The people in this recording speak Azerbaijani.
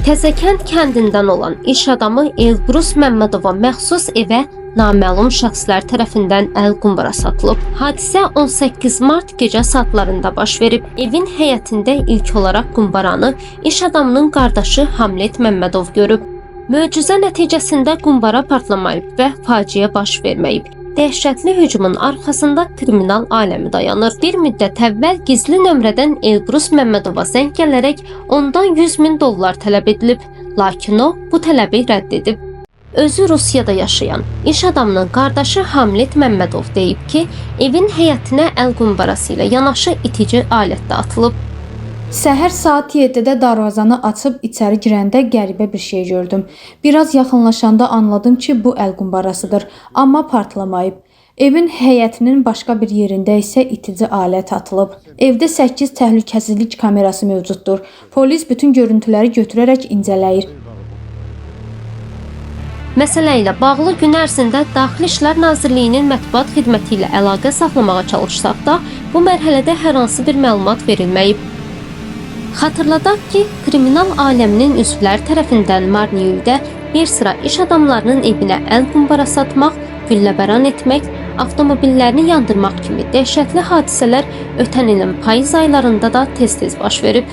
Təzəkənd kəndindən olan iş adamı Elbrus Məmmədova məxsus evə naməlum şəxslər tərəfindən əl qumbara satılıb. Hadisə 18 mart gecə saatlarında baş verib. Evin həyətində ilk olaraq qumbaranı iş adamının qardaşı Hamlet Məmmədov görüb. Möcüzə nəticəsində qumbara partlamayıb və faciə baş verməyib. Dəhşətli hücumun arxasında kriminal aləmi dayanır. Bir müddət əvvəl gizli nömrədən Elbrus Məmmədova zəng gələrək ondan 100.000 dollar tələb edilib, lakin o bu tələbi rədd edib. Özü Rusiyada yaşayan iş adamının qardaşı Hamlet Məmmədov deyib ki, evin həyətinə əl qumbarası ilə yanaşı itici alət də atılıb. Səhər saat 7-də darvazanı açıb içəri girəndə qəribə bir şey gördüm. Biraz yaxınlaşanda anladım ki, bu əl qumbarasıdır, amma partlamayıb. Evin həyətinin başqa bir yerində isə itici alət atılıb. Evdə 8 təhlükəsizlik kamerası mövcuddur. Polis bütün görüntüləri götürərək incələyir. Məsələ ilə bağlı gün ərzində Daxili İşlər Nazirliyinin mətbuat xidməti ilə əlaqə saxlamağa çalışsaq da, bu mərhələdə hər hansı bir məlumat verilməyib. Xatırladaq ki, kriminal aləminin üzvləri tərəfindən Marniyüldə bir sıra iş adamlarının evinə əl qumbara satmaq, gülləbəran etmək, avtomobillərini yandırmaq kimi dəhşətli hadisələr ötən ilin payız aylarında da tez-tez baş verib.